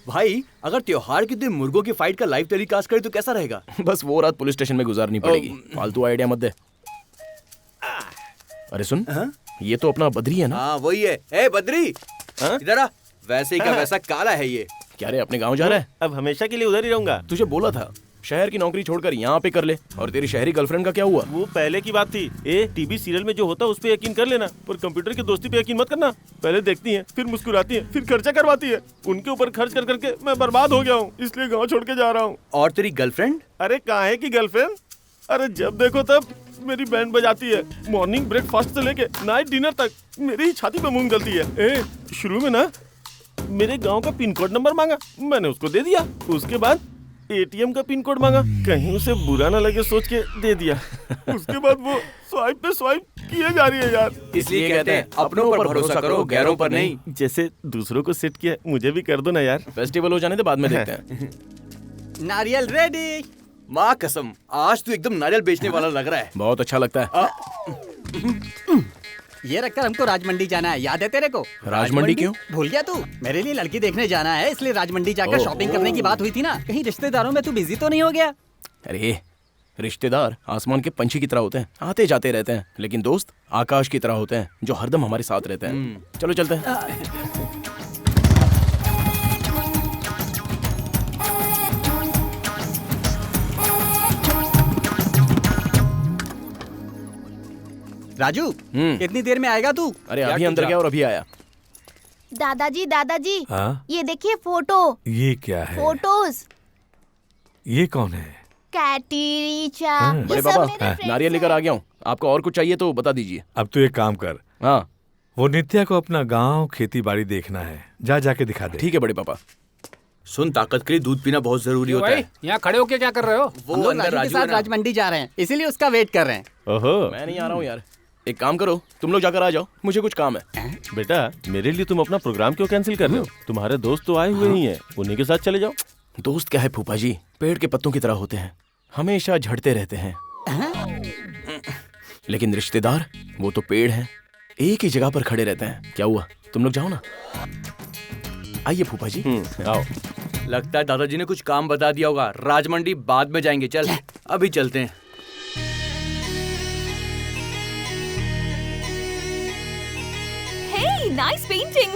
भाई अगर त्योहार के दिन मुर्गों की फाइट का लाइव टेलीकास्ट करे तो कैसा रहेगा? बस वो रात पुलिस स्टेशन में गुजारनी पड़ेगी। फालतू आइडिया मत दे। अरे सुन, ये तो अपना बद्री है ना? हाँ वही है। ए बद्री, इधर आ। वैसे ही का वैसा काला है ये। क्या रे, अपने गांव जा रहा है? अब हमेशा के लिए उधर ही रहूंगा। तुझे बोला था शहर की नौकरी छोड़कर यहाँ पे कर ले। और तेरी शहरी गर्लफ्रेंड का क्या हुआ? वो पहले की बात थी। टीवी सीरियल में जो होता है उस पे यकीन कर लेना, पर कंप्यूटर की दोस्ती पे यकीन मत करना। पहले देखती हैं, फिर मुस्कुराती हैं, फिर खर्चा करवाती है। उनके ऊपर खर्च कर करके मैं बर्बाद हो गया हूँ, इसलिए गाँव छोड़ के जा रहा हूँ। और तेरी गर्लफ्रेंड? अरे कहाँ है की गर्लफ्रेंड? अरे जब देखो तब मेरी बैंड बजाती है। मॉर्निंग ब्रेकफास्ट से लेके नाइट डिनर तक मेरी ही छाती पे मूंग गलती है। शुरू में ना मेरे गांव का पिन कोड नंबर मांगा, मैंने उसको दे दिया। उसके बाद एटीएम का पिन कोड मांगा, कहीं उसे बुरा ना लगे सोच के दे दिया। उसके बाद वो स्वाइप पे स्वाइप किए जा रही है यार। इसलिए कहते हैं अपनों पर भरोसा करो, गैरों पर नहीं। जैसे दूसरों को सेट किया, मुझे भी कर दो ना यार। फेस्टिवल हो जाने दे, बाद में देखते हैं। नारियल रेडी। माँ कसम, आज तू एकदम नारियल बेचने वाला लग रहा है। बहुत अच्छा लगता है। ये रखकर हमको राजमंडी जाना है, याद है तेरे को? राजमंडी क्यों? भूल गया तू? मेरे लिए लड़की देखने जाना है, इसलिए राजमंडी जाकर शॉपिंग करने की बात हुई थी ना। कहीं रिश्तेदारों में तू बिजी तो नहीं हो गया? अरे रिश्तेदार आसमान के पंछी की तरह होते हैं, आते जाते रहते हैं। लेकिन दोस्त आकाश की तरह होते हैं, जो हरदम हमारे साथ रहते हैं। चलो चलते हैं। राजू, कितनी देर में आएगा तू? अरे अभी अंदर गया और अभी आया। दादाजी दादाजी, हाँ? ये देखिए फोटो। ये क्या है? फोटोज। ये कौन है? कैटी, रीचा, बड़े पापा, नारियल लेकर आ गया हूँ। आपको और कुछ चाहिए तो बता दीजिए। अब तू एक काम कर, हाँ वो नित्या को अपना गांव खेती बाड़ी देखना है, जाके दिखा दे। ठीक है बड़े पापा। सुन, ताकत के लिए दूध पीना बहुत जरूरी होता है। यहाँ खड़े होके क्या कर रहे हो? वो अंदर राजू के साथ राजमंडी जा रहे हैं, इसीलिए उसका वेट कर रहे हैं। ओहो, मैं नहीं आ रहा हूँ यार। एक काम करो, तुम लोग जाकर आ जाओ, मुझे कुछ काम है। बेटा मेरे लिए तुम अपना प्रोग्राम क्यों कैंसिल कर रहे हो? तुम्हारे दोस्त तो आए हुए ही हैं, उन्हीं के साथ चले जाओ। दोस्त क्या है फूफा जी, पेड़ के पत्तों की तरह होते हैं, हमेशा झड़ते रहते हैं। लेकिन रिश्तेदार वो तो पेड़ हैं, एक ही जगह पर खड़े रहते हैं। क्या हुआ, तुम लोग जाओ ना। आइए फूफा जी। आओ। लगता है दादाजी ने कुछ काम बता दिया होगा। राजमंडी बाद में जाएंगे, चल अभी चलते हैं। हे, नाइस पेंटिंग।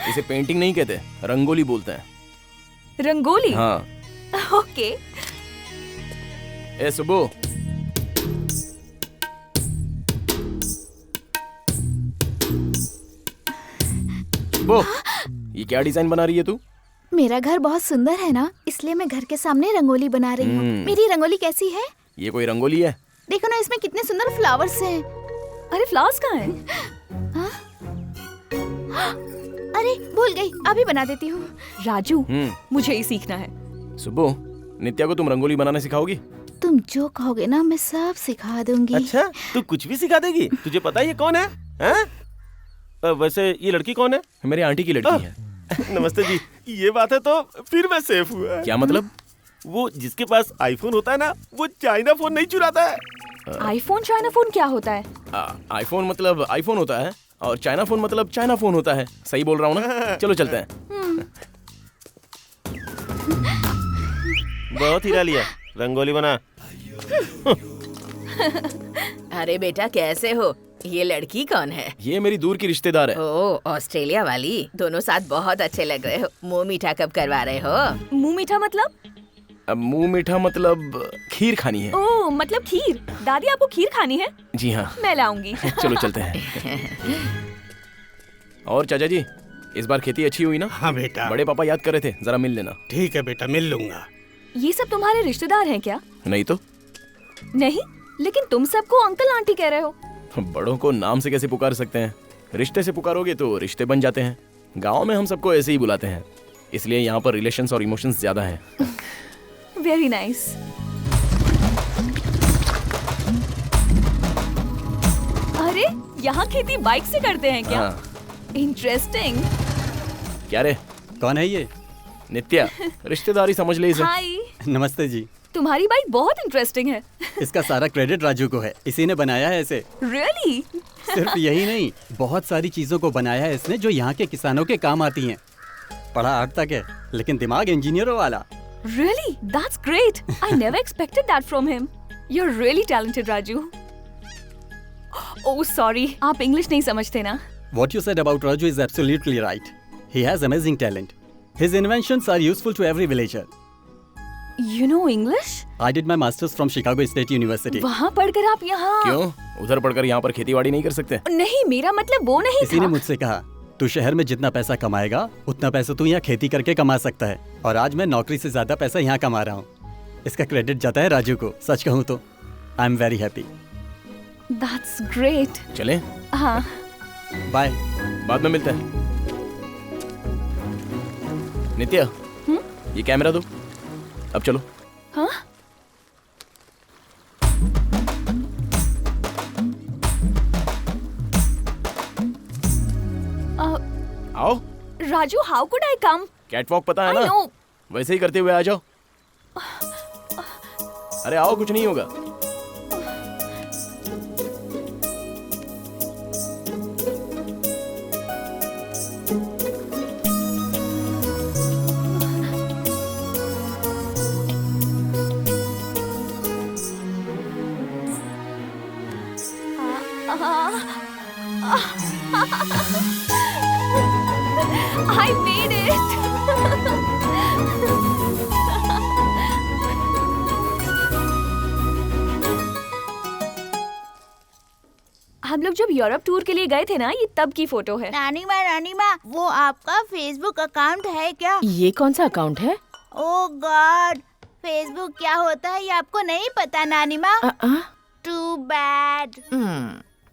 इसे पेंटिंग नहीं कहते, रंगोली बोलते हैं। रंगोली? हाँ। ओके। ए सुबो, सुबो, ये क्या डिजाइन बना रही है तू? मेरा घर बहुत सुंदर है ना, इसलिए मैं घर के सामने रंगोली बना रही हूँ। मेरी रंगोली कैसी है? ये कोई रंगोली है? देखो ना, इसमें कितने सुंदर फ्लावर्स हैं। अरे फ्लावर्स कहाँ हैं? अरे भूल गई, अभी बना देती हूँ। राजू, मुझे ही सीखना है। सुबो, नित्या को तुम रंगोली बनाना सिखाओगी? तुम जो कहोगे ना मैं सब सिखा दूंगी। अच्छा, तू कुछ भी सिखा देगी? तुझे पता है ये कौन है? वैसे ये लड़की कौन है? मेरी आंटी की लड़की है। नमस्ते जी। ये बात है तो फिर मैं सेफ हुआ। क्या मतलब? वो जिसके पास आईफोन होता है ना, वो चाइना फोन नहीं चुराता है। आईफोन चाइना फोन क्या होता है? आईफोन मतलब आईफोन होता है, और चाइना फोन मतलब चाइना फोन होता है। सही बोल रहा हूँ ना? चलो चलते हैं। बहुत हीरा लिया, रंगोली बना। अरे बेटा कैसे हो? ये लड़की कौन है? ये मेरी दूर की रिश्तेदार है। ओह, ऑस्ट्रेलिया वाली। दोनों साथ बहुत अच्छे लग रहे हो। मुंह मीठा कब करवा रहे हो? मुंह मीठा मतलब? मुंह मीठा मतलब खीर खानी है। ओह, मतलब खीर। दादी आपको खीर खानी है? जी हाँ। मैं लाऊंगी। चलो चलते हैं। और चाचा जी, इस बार खेती अच्छी हुई ना? हाँ बेटा। बड़े पापा याद कर रहे थे, जरा मिल लेना। ठीक है बेटा, मिल लूंगा। ये सब तुम्हारे रिश्तेदार हैं क्या? नहीं तो। नहीं, लेकिन तुम सबको अंकल आंटी कह रहे हो। बड़ों को नाम से कैसे पुकार सकते हैं? रिश्ते से पुकारोगे तो रिश्ते बन जाते हैं। गांव में हम सबको ऐसे ही बुलाते हैं, इसलिए यहाँ पर रिलेशंस और इमोशंस ज्यादा हैं। Very nice. अरे यहाँ खेती बाइक से करते हैं क्या? इंटरेस्टिंग। क्या रे? कौन है ये? नित्या, रिश्तेदारी समझ ले इसे। हाय। नमस्ते जी। तुम्हारी बाइक बहुत इंटरेस्टिंग है। इसका सारा क्रेडिट राजू को है, इसी ने बनाया है इसे। Really? सिर्फ यही नहीं, बहुत सारी चीजों को बनाया है इसने जो यहाँ के किसानों के काम आती हैं। पढ़ा 8 तक है, लेकिन दिमाग इंजीनियरों वाला। Really? That's great. I never expected that from him. You're really talented, Raju. Oh, sorry. आप इंग्लिश नहीं समझते ना? What you said about Raju is absolutely right. He has amazing talent. His inventions are useful to every villager. You know English? I did my masters from Chicago State University. वहाँ पढ़कर आप यहाँ? क्यों? उधर पढ़कर यहाँ पर खेतीबाड़ी नहीं कर सकते? नहीं, मेरा मतलब वो नहीं किसी ने था। मुझसे कहा, तू शहर में जितना पैसा कमाएगा उतना पैसा तू यहाँ खेती करके कमा सकता है, और आज मैं नौकरी से ज्यादा पैसा यहाँ कमा रहा हूँ। इसका क्रेडिट जाता है राजू को। सच कहूँ तो I am very happy. That's great. चले? हाँ। बाय। बाद में मिलते हैं। नित्या, ये कैमरा दो। अब चलो। हाँ? आओ। Raju, how could I come? Catwalk पता है I ना? know. वैसे ही करते हुए आ जाओ। अरे आओ, कुछ नहीं होगा। I made it. हम लोग जब यूरोप टूर के लिए गए थे ना, ये तब की फोटो है। नानी माँ, वो आपका फेसबुक अकाउंट है क्या? ये कौन सा अकाउंट है? ओह गॉड, फेसबुक क्या होता है ये आपको नहीं पता नानी माँ? Too bad.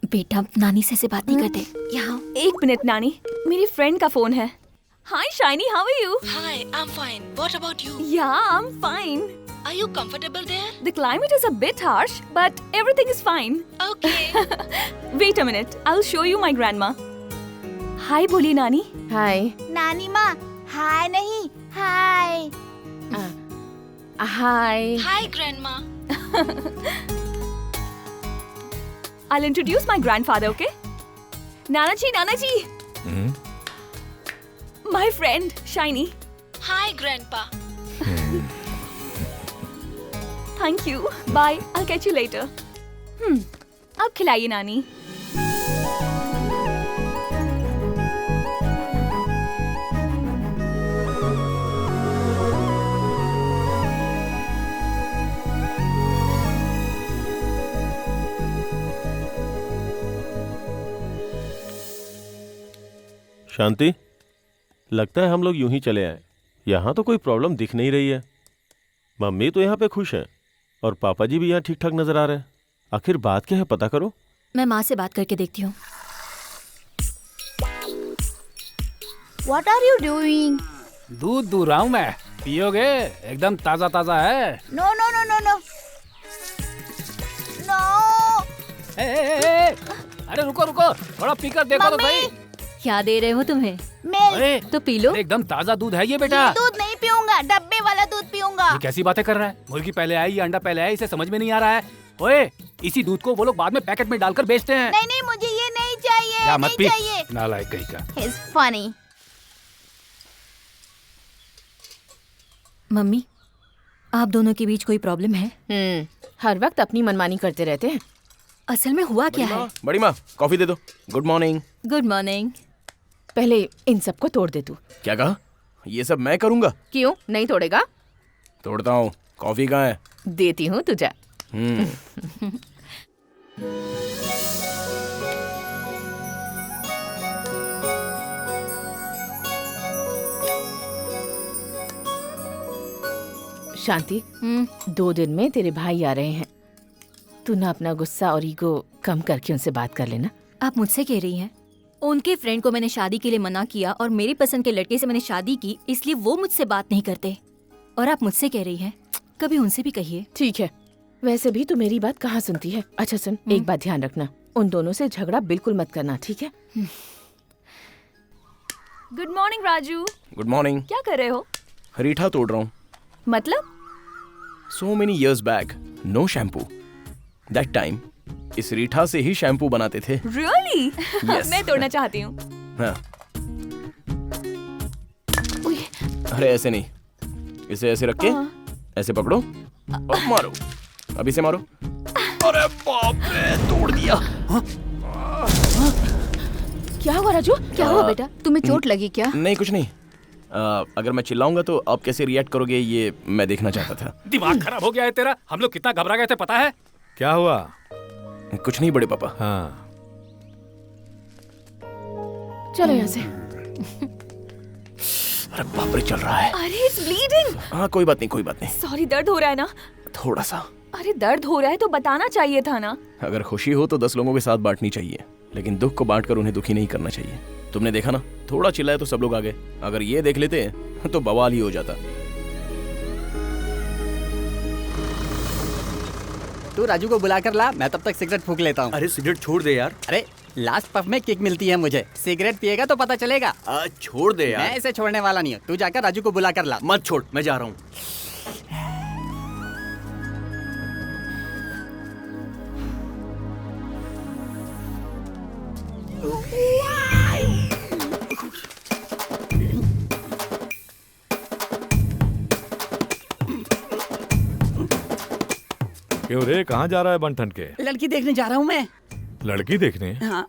बेटा, नानी से बात नहीं करते। यहाँ एक मिनट नानी, मेरी फ्रेंड का फोन है। Hi Shiny, how are you? Hi, I'm fine. What about you? Yeah, I am fine. Are you comfortable there? The climate is a bit harsh, but everything is fine. Okay. Wait a minute, I'll show you my grandma. Hi बोली नानी। हाय। नानी माँ, हाय नहीं, हाय। हाय। Hi, Grandma. I'll introduce my grandfather, okay? Nana ji. My friend, Shiny. Hi, Grandpa. Thank you. Bye. I'll catch you later. अब खिलाइए नानी। शांति, लगता है हम लोग यूं ही चले आए। यहाँ तो कोई प्रॉब्लम दिख नहीं रही है। मम्मी तो यहाँ पे खुश हैं और पापा जी भी यहाँ ठीक ठाक नजर आ रहे हैं। आखिर बात क्या है, पता करो। मैं माँ से बात करके देखती हूँ। What are you doing? दूध दूध रहा हूँ मैं, पियोगे? एकदम ताजा ताजा है। No. अरे रुको, थोड़ा पीकर देखो तो सही। क्या दे रहे हो तुम्हें? मिल्क। अरे तो पी लो। एकदम ताजा दूध है ये बेटा। दूध नहीं पीऊंगा, डब्बे वाला दूध पीऊंगा। ये कैसी बातें कर रहा है? मुर्गी पहले आई या अंडा पहले आया, इसे समझ में नहीं आ रहा है। ओए, इसी दूध को वो लोग बाद में पैकेट में डालकर बेचते हैं। नहीं, मुझे ये नहीं चाहिए। या मत नहीं पी, चाहिए। नालायक कहीं का। He's funny. मम्मी, आप दोनों के बीच कोई प्रॉब्लम है? हर वक्त अपनी मनमानी करते रहते हैं। असल में हुआ क्या है? बड़ी माँ, कॉफी दे दो। Good morning. Good morning. पहले इन सबको तोड़ दे तू। क्या कहा? ये सब मैं करूँगा? क्यों नहीं तोड़ेगा? तोड़ता हूँ। कॉफी कहाँ है? देती हूँ तुझे। शांति, 2 दिन में तेरे भाई आ रहे हैं। तू ना अपना गुस्सा और ईगो कम करके उनसे बात कर लेना। आप मुझसे कह रही हैं? उनके फ्रेंड को मैंने शादी के लिए मना किया और मेरी पसंद के लड़के से मैंने शादी की, इसलिए वो मुझसे बात नहीं करते। और आप मुझसे कह रही हैं? कभी उनसे भी कहिए। ठीक है, वैसे भी तू मेरी बात कहाँ सुनती है। अच्छा सुन, एक बात ध्यान रखना, उन दोनों से झगड़ा बिल्कुल मत करना, ठीक है? Good morning Raju. Good morning. क्या कर रहे हो? रीठा तोड़ रहा हूँ। मतलब? So many years back, no shampoo. That time, इस रीठा से ही शैम्पू बनाते थे। Really? Yes. मैं तोड़ना चाहती हूँ। हाँ। उई, अरे ऐसे नहीं, इसे ऐसे रख के ऐसे पकड़ो और मारो। अभी से मारो। अरे बाप रे, तोड़ दिया। क्या हुआ राजू? क्या हुआ बेटा? तुम्हें चोट लगी क्या? नहीं कुछ नहीं। अगर मैं चिल्लाऊंगा तो आप कैसे रिएक्ट करोगे ये मैं देखना चाहता था। दिमाग खराब हो गया है तेरा। हम लोग कितना घबरा गए थे पता है? क्या हुआ? कुछ नहीं बड़े पापा। हाँ चलो यहाँ से। अरे बाप रे, चल रहा है। अरे इट्स ब्लीडिंग। हाँ कोई बात नहीं, कोई बात नहीं। सॉरी, दर्द हो रहा है ना? थोड़ा सा। अरे दर्द हो रहा है तो बताना चाहिए था ना। अगर खुशी हो तो 10 लोगों के साथ बांटनी चाहिए, लेकिन दुख को बांटकर उन्हें दुखी नहीं करना चाहिए। तुमने देखा ना, थोड़ा चिल्लाए तो सब लोग आ गए। अगर ये देख लेते तो बवाल ही हो जाता। तू राजू को बुला कर ला, मैं तब तक सिगरेट फूंक लेता हूँ। अरे सिगरेट छोड़ दे यार। अरे लास्ट पफ में किक मिलती है मुझे। सिगरेट पिएगा तो पता चलेगा। छोड़ दे यार। मैं इसे छोड़ने वाला नहीं हूँ। तू जाकर राजू को बुला कर ला। मत छोड़, मैं जा रहा हूँ। क्यों रे, कहाँ जा रहा है बंठन के? लड़की देखने जा रहा हूँ मैं। लड़की देखने? हाँ।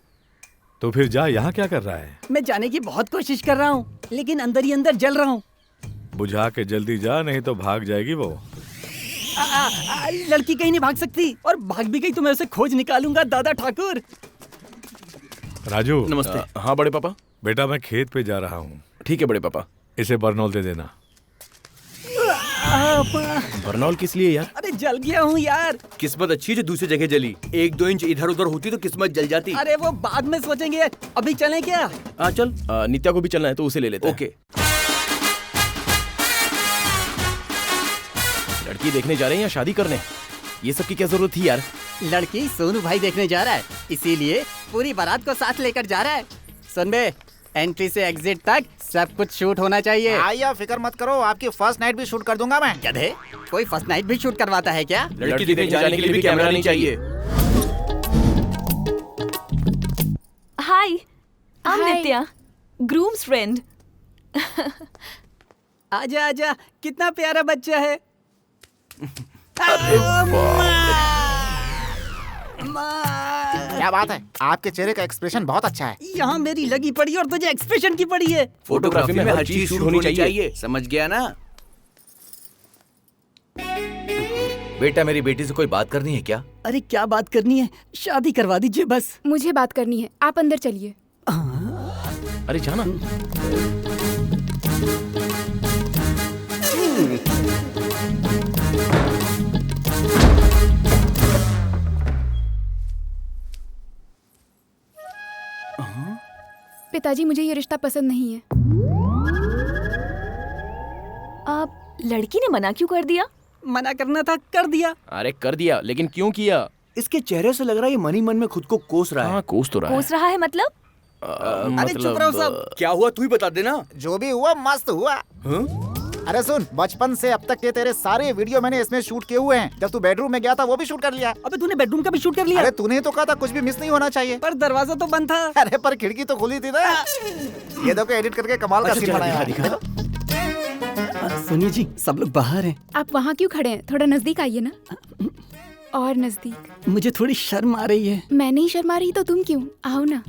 तो फिर जा, यहाँ क्या कर रहा है? मैं जाने की बहुत कोशिश कर रहा हूँ, लेकिन अंदर ही अंदर जल रहा हूँ। बुझा के जल्दी जा, नहीं तो भाग जाएगी वो। लड़की कहीं नहीं भाग सकती, और भाग भी गई तो मैं उसे खोज निकालूंगा दादा ठाकुर। राजू। नमस्ते। हाँ बड़े पापा। बेटा मैं खेत पे जा रहा हूँ। ठीक है बड़े पापा। इसे बर्नॉल दे देना। बर्नॉल किस लिए यार? अरे जल गया हूँ यार। किस्मत अच्छी जो दूसरी जगह जली। 1-2 इंच इधर उधर होती तो किस्मत जल जाती। अरे वो बाद में सोचेंगे, अभी चलें क्या? हाँ चल। नित्या को भी चलना है तो उसे ले लेते हैं। ओके। लड़की देखने जा रहे हैं या शादी करने? ये सब की क्या जरूरत थी यार? लड़की सोनू भाई देखने जा रहा है, इसीलिए पूरी बारात को साथ लेकर जा रहा है। सुन बे, एंट्री से एग्जिट तक सब कुछ शूट होना चाहिए। आइया, फिक्र मत करो, आपकी फर्स्ट नाइट भी शूट कर दूंगा मैं। गधे, कोई फर्स्ट नाइट भी शूट करवाता है क्या? लड़की देखने जाने के लिए भी कैमरा नहीं चाहिए। Hi, I am Nitya, groom's friend. आजा आजा, कितना प्यारा बच्चा है। क्या बात है, आपके चेहरे का एक्सप्रेशन बहुत अच्छा है। यहाँ मेरी लगी पड़ी और तुझे एक्सप्रेशन की पड़ी है। फोटोग्राफी में हर चीज शूट होनी चाहिए, समझ गया ना? बेटा मेरी बेटी से कोई बात करनी है क्या? अरे क्या बात करनी है, शादी करवा दीजिए बस। मुझे बात करनी है, आप अंदर चलिए। अरे जाना। पिताजी मुझे ये रिश्ता पसंद नहीं है। आप लड़की ने मना क्यों कर दिया? मना करना था, कर दिया। अरे कर दिया, लेकिन क्यों किया? इसके चेहरे से लग रहा है ये मन ही मन में खुद को कोस रहा है। हाँ कोस तो रहा है। कोस रहा है मतलब? अरे चुप रहो सब। क्या हुआ तू ही बता देना। जो भी हुआ मस्त हुआ। अरे सुन, बचपन से अब तक के तेरे सारे वीडियो मैंने इसमें शूट किए हुए हैं। जब तू बेडरूम में गया था वो भी शूट कर लिया। अबे तूने बेडरूम का भी शूट कर लिया? अरे तूने तो कहा था कुछ भी मिस नहीं होना चाहिए। पर दरवाजा तो बंद था। अरे पर खिड़की तो खुली थी ना। ये देखो एडिट करके कमाल का सीन बनाया है। सुनिए जी, सब लोग बाहर हैं। आप वहाँ क्यों खड़े हैं? थोड़ा नजदीक आइए ना। और नजदीक। मुझे थोड़ी शर्म आ रही है। मैं नहीं शर्मा रही तो तुम क्यों? आओ ना।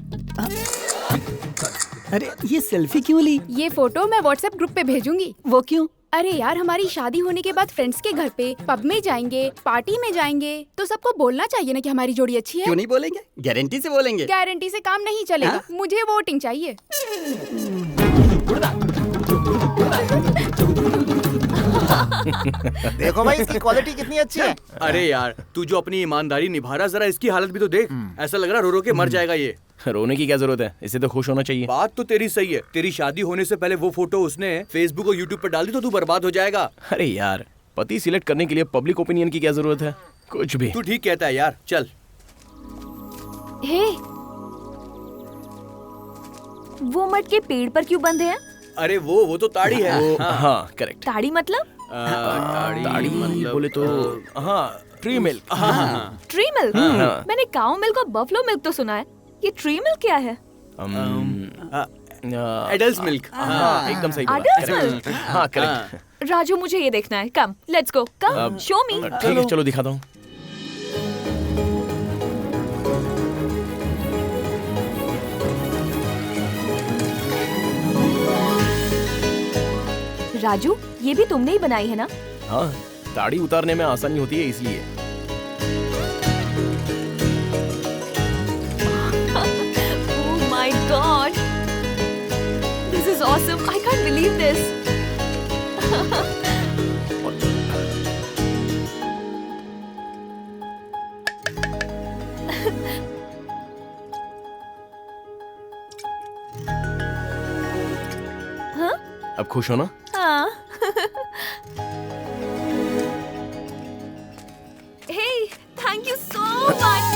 अरे ये सेल्फी क्यों ली? ये फोटो मैं व्हाट्सएप ग्रुप पे भेजूंगी। वो क्यों? अरे यार, हमारी शादी होने के बाद फ्रेंड्स के घर पे, पब में जाएंगे, पार्टी में जाएंगे, तो सबको बोलना चाहिए ना कि हमारी जोड़ी अच्छी है। क्यों नहीं बोलेंगे? गारंटी से बोलेंगे। गारंटी से काम नहीं चलेगा। हाँ? मुझे वोटिंग चाहिए। देखो भाई इसकी क्वालिटी कितनी अच्छी है। अरे यार तू जो अपनी ईमानदारी निभा रहा, जरा इसकी हालत भी तो देख। ऐसा लग रहा रो रो के मर जाएगा ये। रोने की क्या जरूरत है, इसे तो खुश होना चाहिए। बात तो तेरी सही है। तेरी शादी होने से पहले वो फोटो उसने फेसबुक और यूट्यूब पर डाल दी तो तू बर्बाद हो जाएगा। अरे यार, पति सिलेक्ट करने के लिए पब्लिक ओपिनियन की क्या जरूरत है? कुछ भी। तू ठीक कहता है यार, चल। हे, वो मटके पेड़ पर क्यों बंधे हैं? अरे वो तो ताड़ी है। हाँ करेक्ट। ताड़ी मतलब? ताड़ी बोले तो हाँ, ट्री मिल्क। Tree milk? मैंने काऊ मिल्क और बफलो मिल्क तो सुना है, ये ट्री मिल्क क्या है? Adult milk. हाँ एकदम सही बोला। Adult's Correct. milk? हाँ करेक्ट। राजू मुझे ये देखना है। Come let's go come show मी। ठीक है चलो दिखाता हूँ। राजू ये भी तुमने ही बनाई है ना? हाँ दाढ़ी उतारने में आसानी होती है इसलिए। Oh my God! This is awesome. I can't believe this. हाँ? अब खुश हो ना? हाँ। Hey, thank you so much.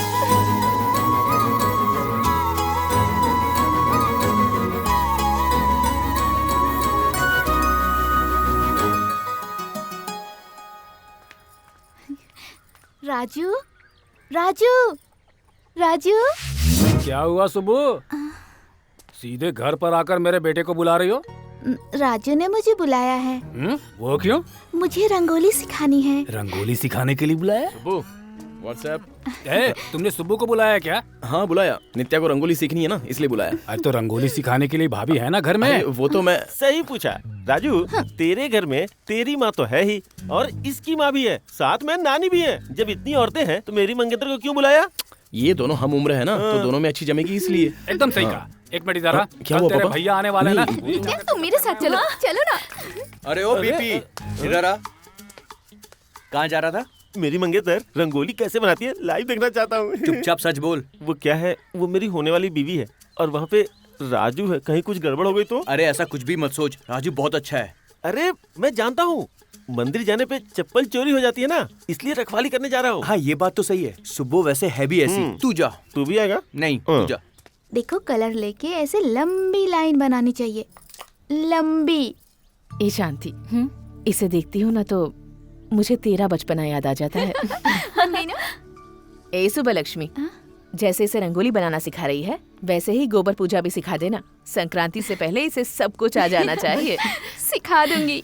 Raju, Raju, Raju. क्या हुआ सुबह? सीधे घर पर आकर मेरे बेटे को बुला रही हो? राजू ने मुझे बुलाया है। वो क्यों? मुझे रंगोली सिखानी है। रंगोली सिखाने के लिए बुलाया? व्हाट्सएप। तुमने सुब्बू को बुलाया क्या? हाँ बुलाया। नित्या को रंगोली सीखनी है ना इसलिए बुलाया। अरे तो रंगोली सिखाने के लिए भाभी है ना घर में? वो तो मैं सही पूछा राजू। तेरे घर में तेरी माँ तो है ही और इसकी माँ भी है, साथ में नानी भी है। जब इतनी औरतें हैं तो मेरी मंगेतर को क्यों बुलाया? ये दोनों हम उम्र है ना तो दोनों में अच्छी जमेगी इसलिए। एकदम सही कहा। एक मिनट इधर आ। क्या हुआ तेरे पापा? भैया आने वाले हैं ना? तुम मेरे साथ चलो चलो ना। अरे ओ बीपी इधर आ। कहाँ जा रहा था? मेरी मंगेतर रंगोली कैसे बनाती है लाइव देखना चाहता हूँ। चुपचाप सच बोल। वो क्या है, वो मेरी होने वाली बीवी है और वहाँ पे राजू है। कहीं कुछ गड़बड़ हो गई तो? अरे ऐसा कुछ भी मत सोच, राजू बहुत अच्छा है। अरे मैं जानता हूँ, मंदिर जाने पे चप्पल चोरी हो जाती है ना, इसलिए रखवाली करने जा रहा हूँ। हाँ ये बात तो सही है। सुब्बू वैसे है भी ऐसी। तू जा। तू भी आएगा? नहीं तू जा। देखो कलर लेके ऐसे लंबी लाइन बनानी चाहिए, लंबी। ए शांति, इसे देखती हूँ ना तो मुझे तेरा बचपना याद आ जाता है। ए सुबह लक्ष्मी, जैसे इसे रंगोली बनाना सिखा रही है वैसे ही गोबर पूजा भी सिखा देना। संक्रांति से पहले इसे सब कुछ आ जाना चाहिए। सिखा दूंगी।